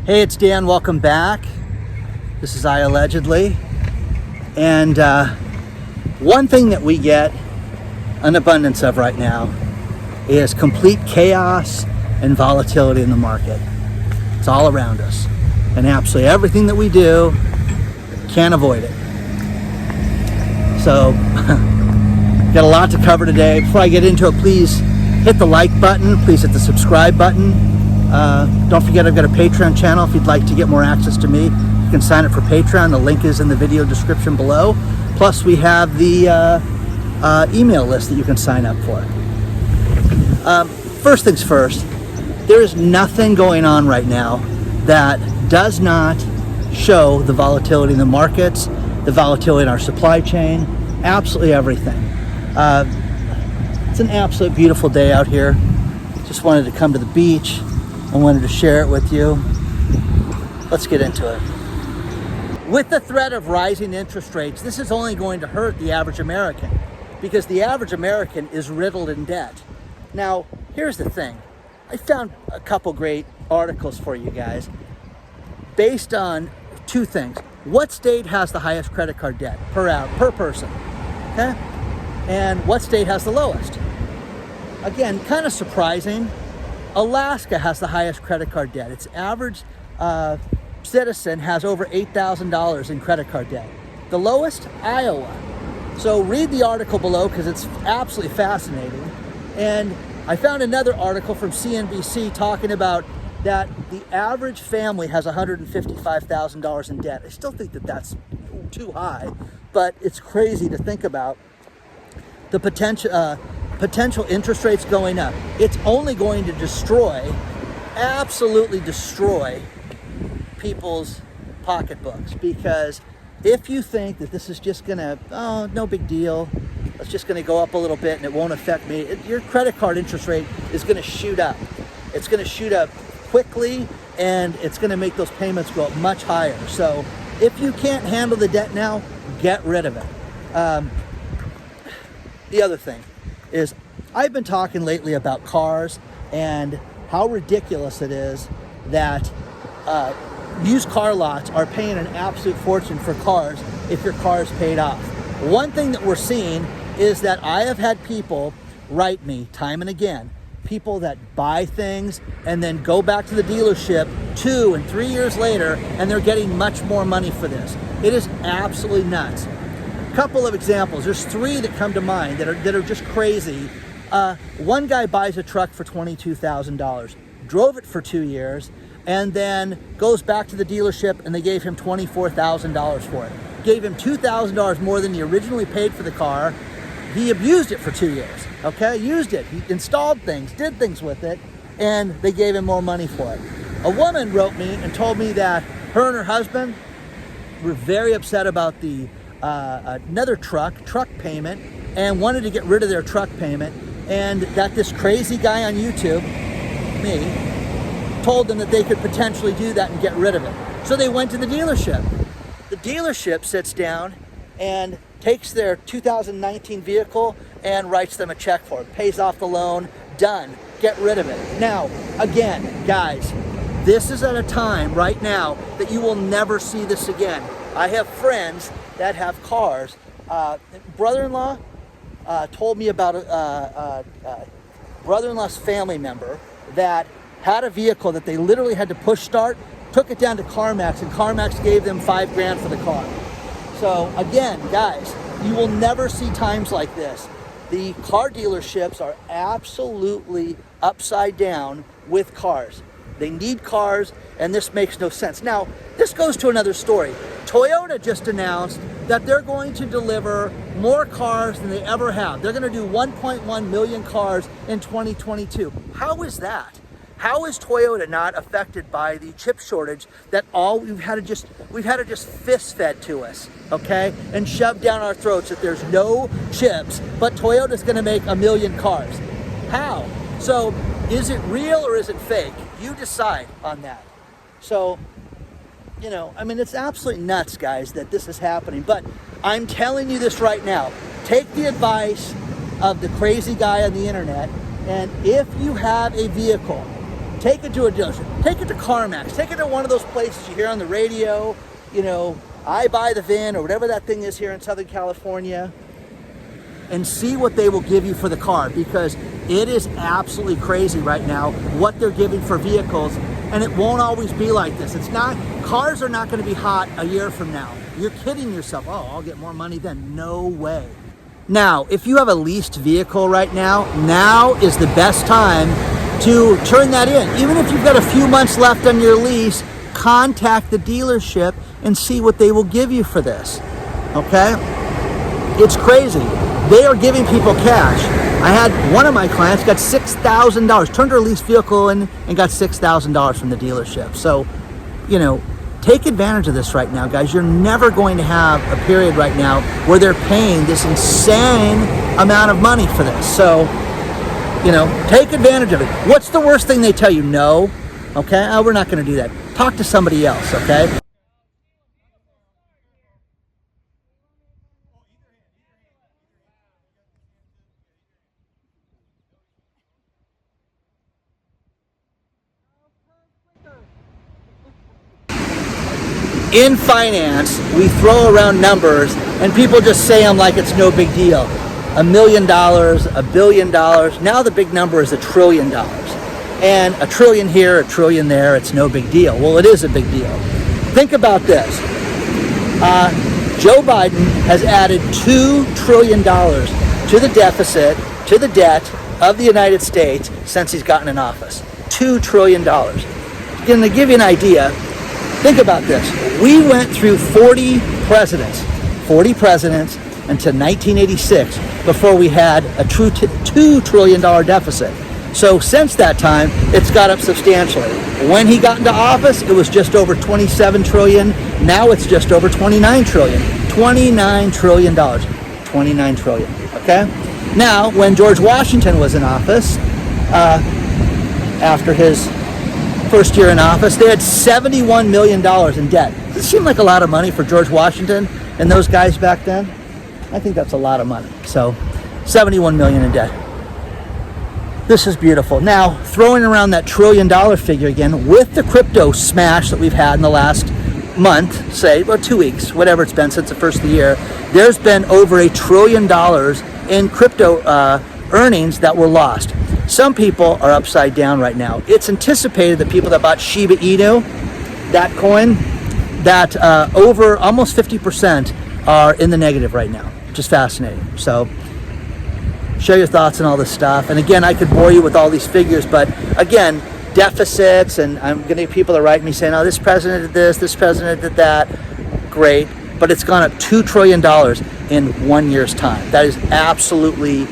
Hey, it's Dan. Welcome back. This is iAllegedly. And one thing that we get an abundance of right now is complete chaos and volatility in the market. It's all around us. And absolutely everything that we do, can't avoid it. So, got a lot to cover today. Before I get into it, please hit the like button. Please hit the subscribe button. Don't forget I've got a Patreon channel. If you'd like to get more access to me, you can sign up for Patreon. The link is in the video description below. Plus we have the email list that you can sign up for. First things first, there is nothing going on right now that does not show the volatility in the markets, the volatility in our supply chain, absolutely everything. It's an absolute beautiful day out here. Just wanted to come to the beach. I wanted to share it with you. Let's get into it. With the threat of rising interest rates, this is only going to hurt the average American because the average American is riddled in debt. Now, here's the thing. I found a couple great articles for you guys based on two things. What state has the highest credit card debt per person? Okay? And what state has the lowest? Again, kind of surprising. Alaska has the highest credit card debt. Its average citizen has over $8,000 in credit card debt. The lowest, Iowa. So read the article below because it's absolutely fascinating. And I found another article from CNBC talking about that the average family has $155,000 in debt. I still think that that's too high, but it's crazy to think about the potential interest rates going up. It's only going to absolutely destroy people's pocketbooks, because if you think that this is just gonna, no big deal, it's just gonna go up a little bit and it won't affect me, your credit card interest rate is gonna shoot up. It's gonna shoot up quickly and it's gonna make those payments go up much higher. So if you can't handle the debt now, get rid of it. The other thing is, I've been talking lately about cars and how ridiculous it is that used car lots are paying an absolute fortune for cars if your car is paid off. One thing that we're seeing is that I have had people write me time and again, people that buy things and then go back to the dealership 2 and 3 years later and they're getting much more money for this. It is absolutely nuts. Couple of examples. There's 3 that come to mind that are just crazy. One guy buys a truck for $22,000, drove it for 2 years, and then goes back to the dealership and they gave him $24,000 for it. Gave him $2,000 more than he originally paid for the car. He abused it for 2 years, okay? Used it, he installed things, did things with it, and they gave him more money for it. A woman wrote me and told me that her and her husband were very upset about the another truck payment and wanted to get rid of their truck payment, and that this crazy guy on YouTube, me, told them that they could potentially do that and get rid of it. So they went to the dealership. The dealership sits down and takes their 2019 vehicle and writes them a check for it, pays off the loan, done, get rid of it. Now, again, guys, this is at a time right now that you will never see this again. I have friends that have cars. Brother-in-law told me about a brother-in-law's family member that had a vehicle that they literally had to push start, took it down to CarMax, and CarMax gave them $5,000 for the car. So again, guys, you will never see times like this. The car dealerships are absolutely upside down with cars. They need cars, and this makes no sense. Now, this goes to another story. Toyota just announced that they're going to deliver more cars than they ever have. They're going to do 1.1 million cars in 2022. How is that? How is Toyota not affected by the chip shortage that we've had to just fist fed to us, okay? And shoved down our throats that there's no chips, but Toyota's going to make 1 million cars. How? So is it real or is it fake? You decide on that. So, I mean, it's absolutely nuts, guys, that this is happening. But I'm telling you this right now. Take the advice of the crazy guy on the internet, and if you have a vehicle Take it to a dealership. Take it to CarMax. Take it to one of those places you hear on the radio, you know, I buy the VIN or whatever that thing is here in Southern California, and see what they will give you for the car, because it is absolutely crazy right now what they're giving for vehicles, and it won't always be like this. It's not, cars are not going to be hot a year from now. You're kidding yourself. Oh, I'll get more money then. No way. Now, if you have a leased vehicle right now is the best time to turn that in. Even if you've got a few months left on your lease, contact the dealership and see what they will give you for this. Okay? It's crazy. They are giving people cash. I had one of my clients got $6,000, turned her leased vehicle in and got $6,000 from the dealership. So, you know, take advantage of this right now, guys. You're never going to have a period right now where they're paying this insane amount of money for this. So, you know, take advantage of it. What's the worst thing they tell you? No. Okay? Oh, we're not going to do that. Talk to somebody else, okay? In finance, we throw around numbers and people just say them like it's no big deal. $1 million, $1 billion. Now the big number is $1 trillion. And $1 trillion here, $1 trillion there, it's no big deal. Well, it is a big deal. Think about this. Joe Biden has added $2 trillion to the deficit, to the debt of the United States since he's gotten in office. $2 trillion. Going to give you an idea. Think about this. We went through 40 presidents until 1986 before we had a true $2 trillion deficit. So since that time, it's got up substantially. When he got into office, it was just over 27 trillion. Now it's just over 29 trillion. $29 trillion. 29 trillion. Okay? Now, when George Washington was in office, after his first year in office, they had $71 million in debt. Does it seem like a lot of money for George Washington and those guys back then? I think that's a lot of money. So, 71 million in debt. This is beautiful. Now, throwing around that $1 trillion figure again, with the crypto smash that we've had in the last month, say, or 2 weeks, whatever it's been since the first of the year, there's been over $1 trillion in crypto earnings that were lost. Some people are upside down right now. It's anticipated that people that bought Shiba Inu, that coin, that over almost 50% are in the negative right now, which is fascinating. So share your thoughts on all this stuff. And again, I could bore you with all these figures, but again, deficits, and I'm going to get people to write me saying, oh, this president did this president did that. Great. But it's gone up $2 trillion in 1 year's time. That is absolutely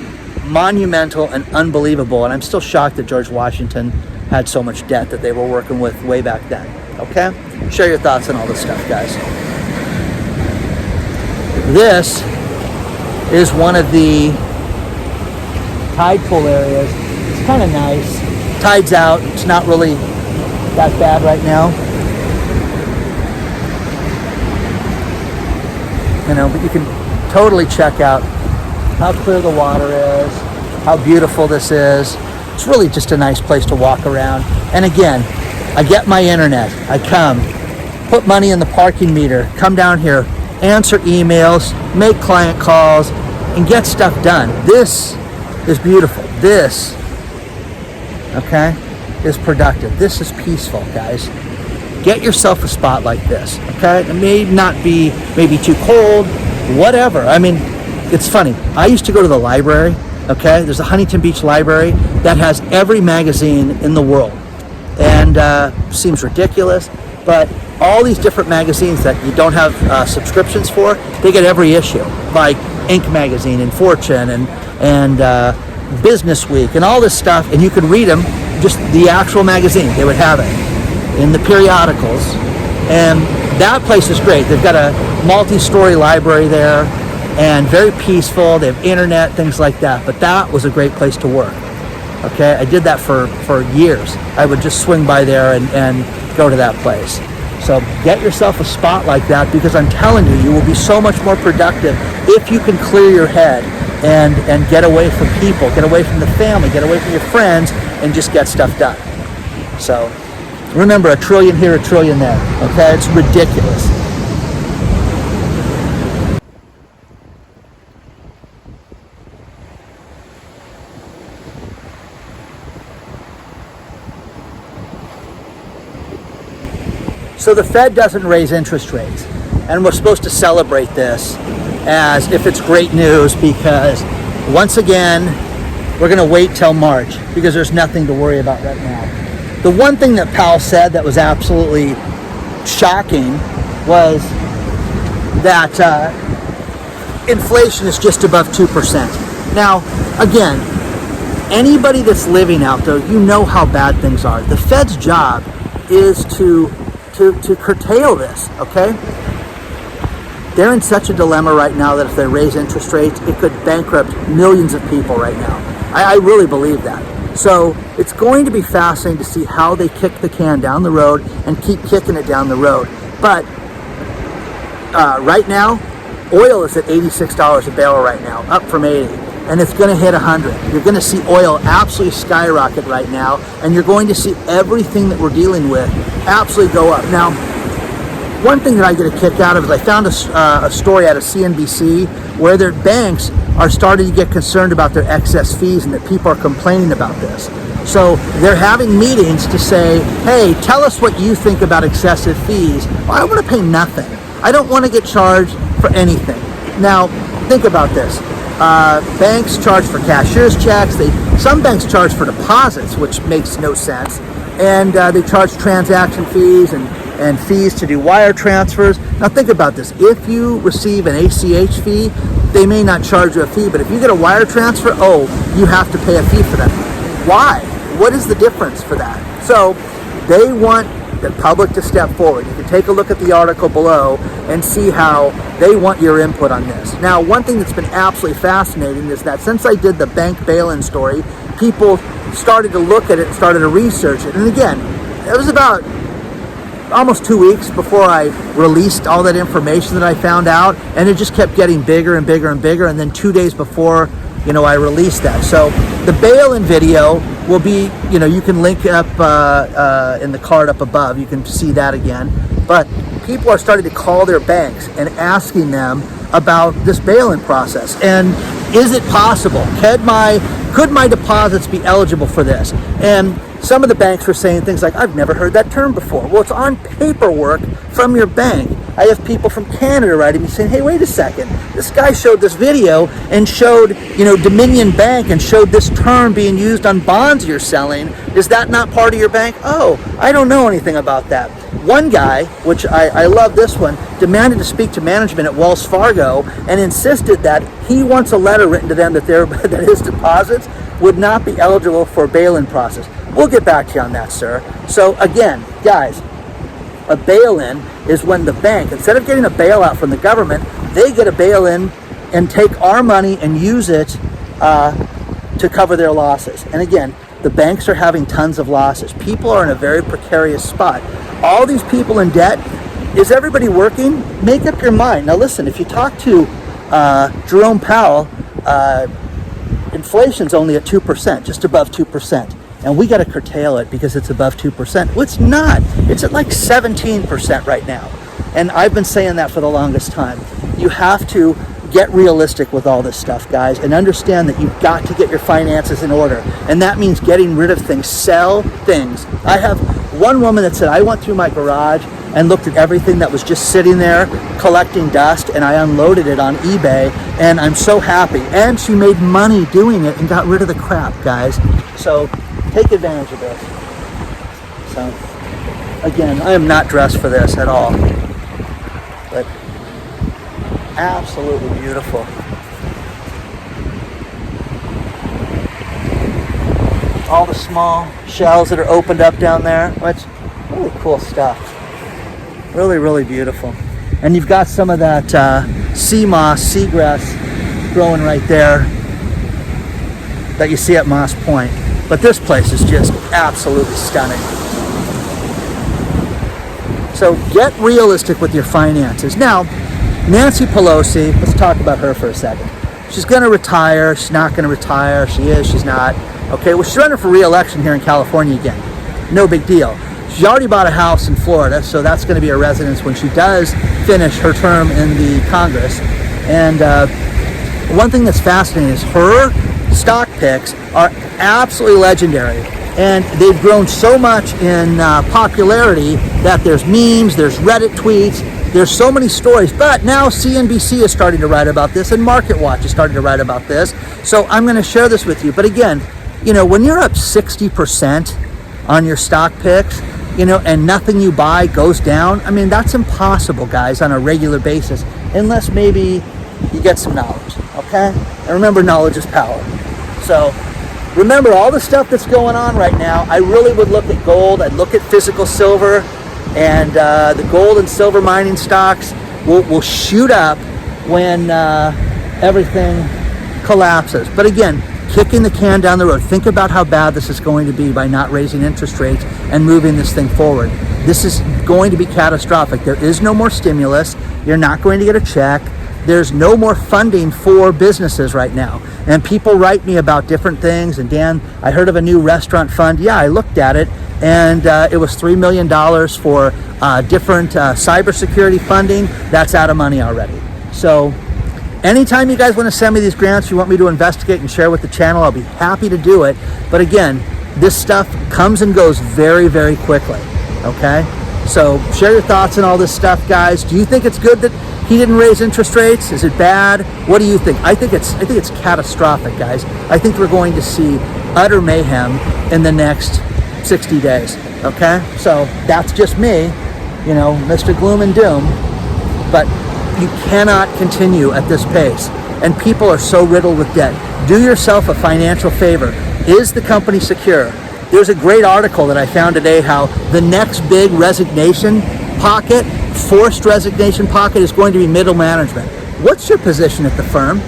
monumental and unbelievable, and I'm still shocked that George Washington had so much debt that they were working with way back then. Okay? Share your thoughts on all this stuff, guys. This is one of the tide pool areas. It's kind of nice. Tide's out. It's not really that bad right now. You know, but you can totally check out how clear the water is, how beautiful this is. It's really just a nice place to walk around. And again, I get my internet. I come, put money in the parking meter, come down here, answer emails, make client calls, and get stuff done. This is beautiful. This, okay, is productive. This is peaceful, guys. Get yourself a spot like this, okay? It may not be maybe too cold, whatever. I mean, it's funny. I used to go to the library, okay? There's a Huntington Beach library that has every magazine in the world. And seems ridiculous, but all these different magazines that you don't have subscriptions for, they get every issue, like Inc. magazine and Fortune and Business Week and all this stuff, and you can read them, just the actual magazine, they would have it in the periodicals. And that place is great. They've got a multi-story library there, and very peaceful. They have internet, things like that. But that was a great place to work. Okay, I did that for years. I would just swing by there and go to that place. So get yourself a spot like that, because I'm telling you, you will be so much more productive if you can clear your head and get away from people, get away from the family, get away from your friends, and just get stuff done. So remember, a trillion here, a trillion there. Okay, it's ridiculous. So the Fed doesn't raise interest rates, and we're supposed to celebrate this as if it's great news, because once again, we're going to wait till March because there's nothing to worry about right now. The one thing that Powell said that was absolutely shocking was that inflation is just above 2%. Now, again, anybody that's living out there, you know how bad things are. The Fed's job is to curtail this, okay? They're in such a dilemma right now that if they raise interest rates, it could bankrupt millions of people right now. I really believe that. So it's going to be fascinating to see how they kick the can down the road and keep kicking it down the road. But right now, oil is at $86 a barrel right now, up from 80. And it's going to hit 100. You're going to see oil absolutely skyrocket right now, and you're going to see everything that we're dealing with absolutely go up. Now, one thing that I get a kick out of is I found a story out of CNBC where their banks are starting to get concerned about their excess fees and that people are complaining about this. So they're having meetings to say, hey, tell us what you think about excessive fees. Well, I don't want to pay nothing. I don't want to get charged for anything. Now, think about this. Banks charge for cashier's checks. Some banks charge for deposits, which makes no sense. And they charge transaction fees and fees to do wire transfers. Now think about this. If you receive an ACH fee, they may not charge you a fee, but if you get a wire transfer, you have to pay a fee for that. Why? What is the difference for that? So they want the public to step forward. You can take a look at the article below and see how they want your input on this. Now, one thing that's been absolutely fascinating is that since I did the bank bail-in story, people started to look at it and started to research it. And again, it was about almost 2 weeks before I released all that information that I found out, and it just kept getting bigger and bigger and bigger. And then 2 days before, I released that. So the bail-in video will be, you can link up in the card up above. You can see that again. But people are starting to call their banks and asking them about this bail-in process. And is it possible? Could my deposits be eligible for this? And some of the banks were saying things like, I've never heard that term before. Well, it's on paperwork from your bank. I have people from Canada writing me saying, hey, wait a second. This guy showed this video and showed, Dominion Bank and showed this term being used on bonds you're selling. Is that not part of your bank? Oh, I don't know anything about that. One guy, which I love this one, demanded to speak to management at Wells Fargo and insisted that he wants a letter written to them that his deposits would not be eligible for a bail-in process. We'll get back to you on that, sir. So again, guys, a bail-in is when the bank, instead of getting a bailout from the government, they get a bail-in and take our money and use it to cover their losses. And again, the banks are having tons of losses. People are in a very precarious spot. All these people in debt, is everybody working? Make up your mind. Now listen, if you talk to Jerome Powell, inflation's only at 2%, just above 2%. And we got to curtail it because it's above 2%. Well, it's not. It's at like 17% right now. And I've been saying that for the longest time. You have to get realistic with all this stuff, guys, and understand that you've got to get your finances in order. And that means getting rid of things. Sell things. I have one woman that said, I went through my garage and looked at everything that was just sitting there collecting dust, and I unloaded it on eBay, and I'm so happy. And she made money doing it and got rid of the crap, guys. So take advantage of this. So again, I am not dressed for this at all, but absolutely beautiful. All the small shells that are opened up down there, which really cool stuff. Really, really beautiful. And you've got some of that sea moss, seagrass growing right there that you see at Moss Point. But this place is just absolutely stunning. So get realistic with your finances. Now, Nancy Pelosi, let's talk about her for a second. She's going to retire. She's not going to retire. She is. She's not. Okay, well, she's running for re-election here in California again. no big deal. She already bought a house in Florida, so that's going to be a residence when she does finish her term in the Congress. And one thing that's fascinating is her stock picks are absolutely legendary. And they've grown so much in popularity that there's memes, there's Reddit tweets, there's so many stories. But now CNBC is starting to write about this, and MarketWatch is starting to write about this. So I'm going to share this with you. But again, you know, when you're up 60% on your stock picks, you know, and nothing you buy goes down, I mean, that's impossible, guys, on a regular basis, unless maybe you get some knowledge, okay? And remember, knowledge is power. So remember all the stuff that's going on right now. I really would look at gold. I'd look at physical silver, and the gold and silver mining stocks will shoot up when everything collapses. But again, kicking the can down the road. Think about how bad this is going to be by not raising interest rates and moving this thing forward. This is going to be catastrophic. There is no more stimulus. You're not going to get a check. There's no more funding for businesses right now. And people write me about different things. And Dan, I heard of a new restaurant fund. Yeah, I looked at it, and it was $3 million for different cybersecurity funding. That's out of money already. So anytime you guys want to send me these grants, you want me to investigate and share with the channel, I'll be happy to do it. But again, this stuff comes and goes very, very quickly, okay? So share your thoughts on all this stuff, guys. Do you think it's good that he didn't raise interest rates? Is it bad? What do you think? I think it's catastrophic, guys. I think we're going to see utter mayhem in the next 60 days, okay? So that's just me, you know, Mr. Gloom and Doom. But you cannot continue at this pace, and people are so riddled with debt. Do yourself a financial favor. Is the company secure? There's a great article that I found today how the next big resignation pocket, forced resignation pocket, is going to be middle management. What's your position at the firm?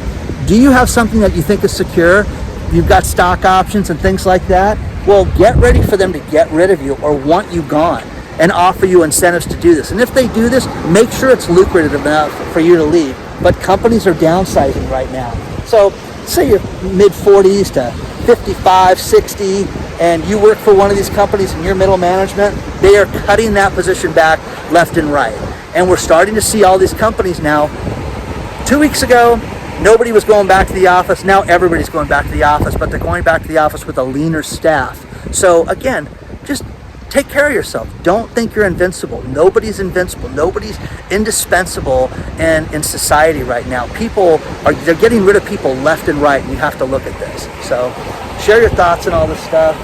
Do you have something that you think is secure? You've got stock options and things like that? Well, get ready for them to get rid of you or want you gone and offer you incentives to do this. And if they do this, make sure it's lucrative enough for you to leave. But companies are downsizing right now. So say you're mid-40s to 55, 60, and you work for one of these companies and you're middle management, they are cutting that position back left and right. And we're starting to see all these companies now. 2 weeks ago, nobody was going back to the office. Now everybody's going back to the office, but they're going back to the office with a leaner staff. So again, just take care of yourself. Don't think you're invincible. Nobody's invincible. Nobody's indispensable in society right now. They're getting rid of people left and right, and you have to look at this. So share your thoughts on all this stuff.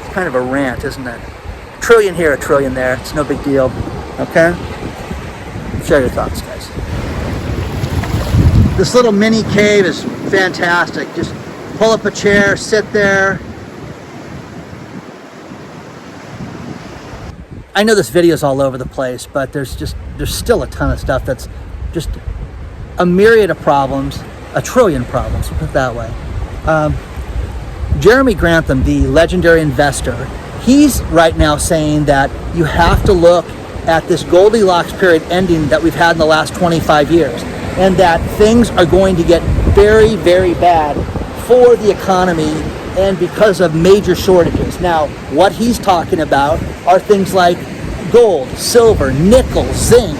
It's kind of a rant, isn't it? A trillion here, a trillion there. It's no big deal. Okay? Share your thoughts, guys. This little mini cave is fantastic. Just pull up a chair, sit there. I know this video is all over the place, but there's still a ton of stuff that's just a myriad of problems, a trillion problems, put it that way. Jeremy Grantham, the legendary investor, he's right now saying that you have to look at this Goldilocks period ending that we've had in the last 25 years, and that things are going to get very, very bad for the economy and because of major shortages. Now, what he's talking about are things like gold, silver, nickel, zinc,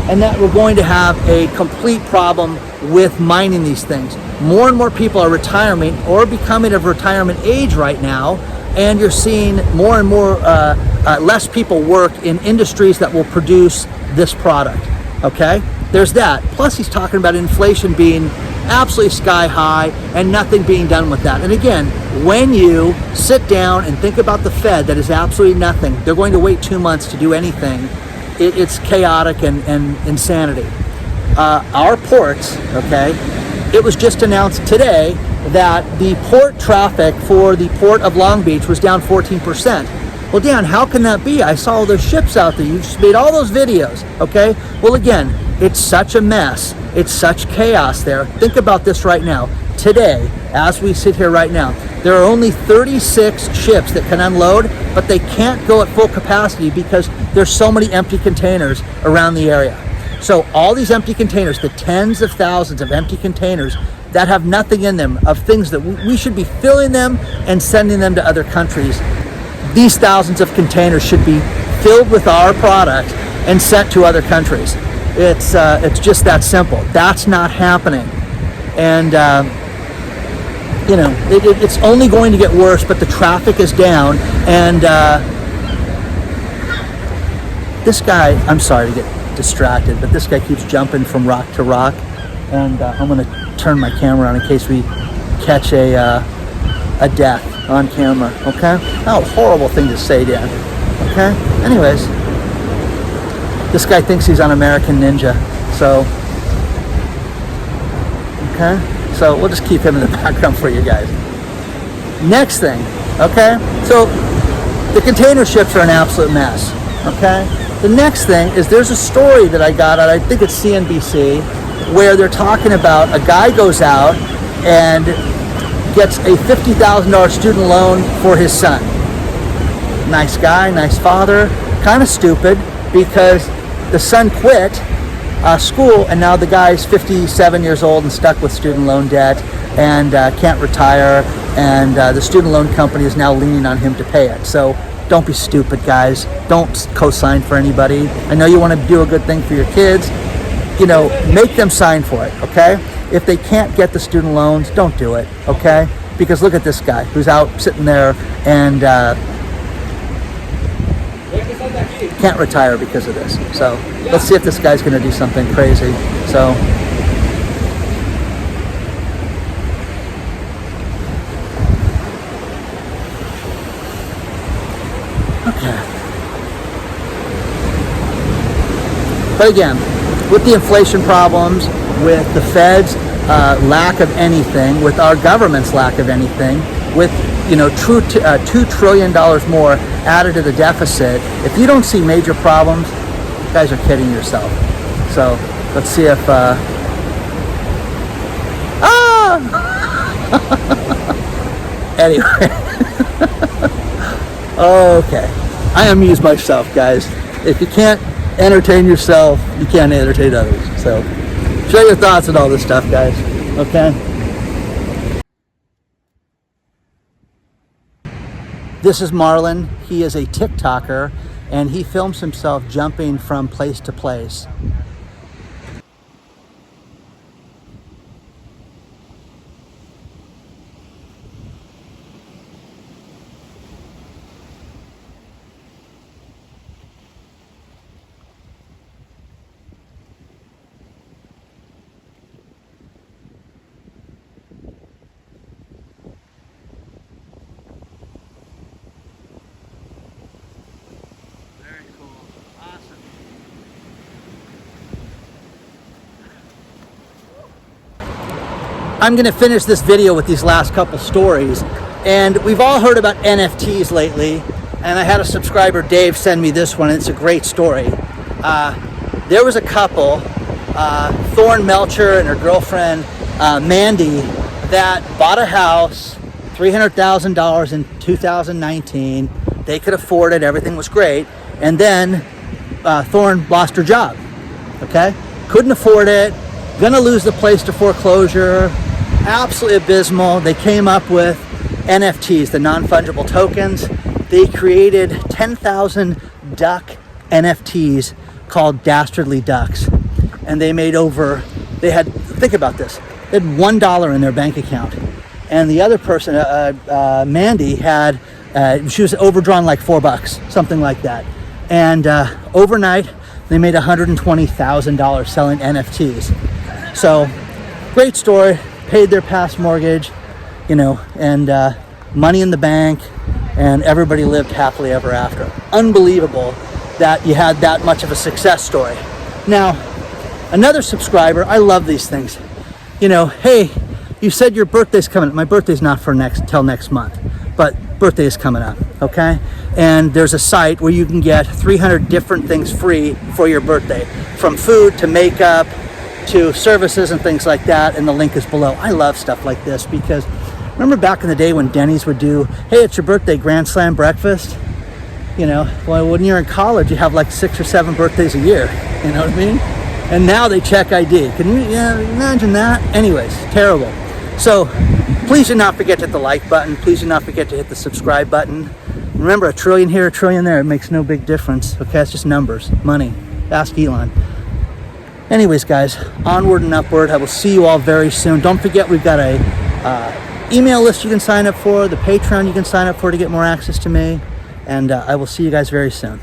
and that we're going to have a complete problem with mining these things. More and more people are retiring or becoming of retirement age right now, and you're seeing more and more less people work in industries that will produce this product, okay? There's that. Plus he's talking about inflation being absolutely sky high and nothing being done with that. And again, when you sit down and think about the Fed, that is absolutely nothing. They're going to wait 2 months to do anything. It's chaotic and insanity. Our ports, okay, it was just announced today that the port traffic for the port of Long Beach was down 14%. Well, Dan, how can that be? I saw all those ships out there. You just made all those videos, okay? Well, again, it's such a mess. It's such chaos there. Think about this right now. Today, as we sit here right now, there are only 36 ships that can unload, but they can't go at full capacity because there's so many empty containers around the area. So all these empty containers, the tens of thousands of empty containers that have nothing in them, of things that we should be filling them and sending them to other countries, these thousands of containers should be filled with our product and sent to other countries. It's just that simple. That's not happening. And you know, it's only going to get worse, but the traffic is down. And this guy, I'm sorry to get distracted, but this guy keeps jumping from rock to rock. And I'm going to turn my camera on in case we catch a death on camera, okay? Oh, horrible thing to say, Dan, okay? Anyways, this guy thinks he's on American Ninja, so, okay? So we'll just keep him in the background for you guys. Next thing, okay? So the container ships are an absolute mess, okay? The next thing is there's a story that I got out, I think it's CNBC, where they're talking about a guy goes out and gets a $50,000 student loan for his son. Nice guy, nice father, kind of stupid because the son quit school and now the guy's 57 years old and stuck with student loan debt and can't retire, and the student loan company is now leaning on him to pay it. So don't be stupid, guys. Don't co-sign for anybody. I know you want to do a good thing for your kids. You know, make them sign for it, okay? If they can't get the student loans, don't do it, okay? Because look at this guy who's out sitting there and can't retire because of this. So let's see if this guy's going to do something crazy. So okay. But again, with the inflation problems, with the Fed's lack of anything, with our government's lack of anything, with, you know, $2 trillion more added to the deficit, if you don't see major problems, you guys are kidding yourself. So let's see if anyway. Okay, I amuse myself, guys. If you can't entertain yourself, you can't entertain others. So share your thoughts on all this stuff, guys, okay? This is Marlon. He is a TikToker, and he films himself jumping from place to place. I'm going to finish this video with these last couple stories. And we've all heard about NFTs lately. And I had a subscriber, Dave, send me this one. And it's a great story. There was a couple, Thorne Melcher and her girlfriend, Mandy, that bought a house, $300,000 in 2019. They could afford it. Everything was great. And then Thorne lost her job. Okay? Couldn't afford it. Gonna lose the place to foreclosure. Absolutely abysmal. They came up with NFTs, the non-fungible tokens. They created 10,000 duck NFTs called Dastardly Ducks. And they made think about this, they had $1 in their bank account. And the other person, Mandy, she was overdrawn like $4, something like that. And overnight, they made $120,000 selling NFTs. So, great story. Paid their past mortgage, you know, and money in the bank, and everybody lived happily ever after. Unbelievable that you had that much of a success story. Now, another subscriber, I love these things. You know, hey, you said your birthday's coming up. My birthday's not till next month, but birthday is coming up, okay? And there's a site where you can get 300 different things free for your birthday, from food to makeup to services and things like that, and the link is below. I love stuff like this because remember back in the day when Denny's would do, hey, it's your birthday, Grand Slam breakfast? You know, well, when you're in college, you have like 6 or 7 birthdays a year, you know what I mean? And now they check ID. Can you imagine that? Anyways, terrible. So please do not forget to hit the like button. Please do not forget to hit the subscribe button. Remember, a trillion here, a trillion there, it makes no big difference. Okay, it's just numbers, money. Ask Elon. Anyways, guys, onward and upward. I will see you all very soon. Don't forget, we've got a email list you can sign up for, the Patreon you can sign up for to get more access to me, and I will see you guys very soon.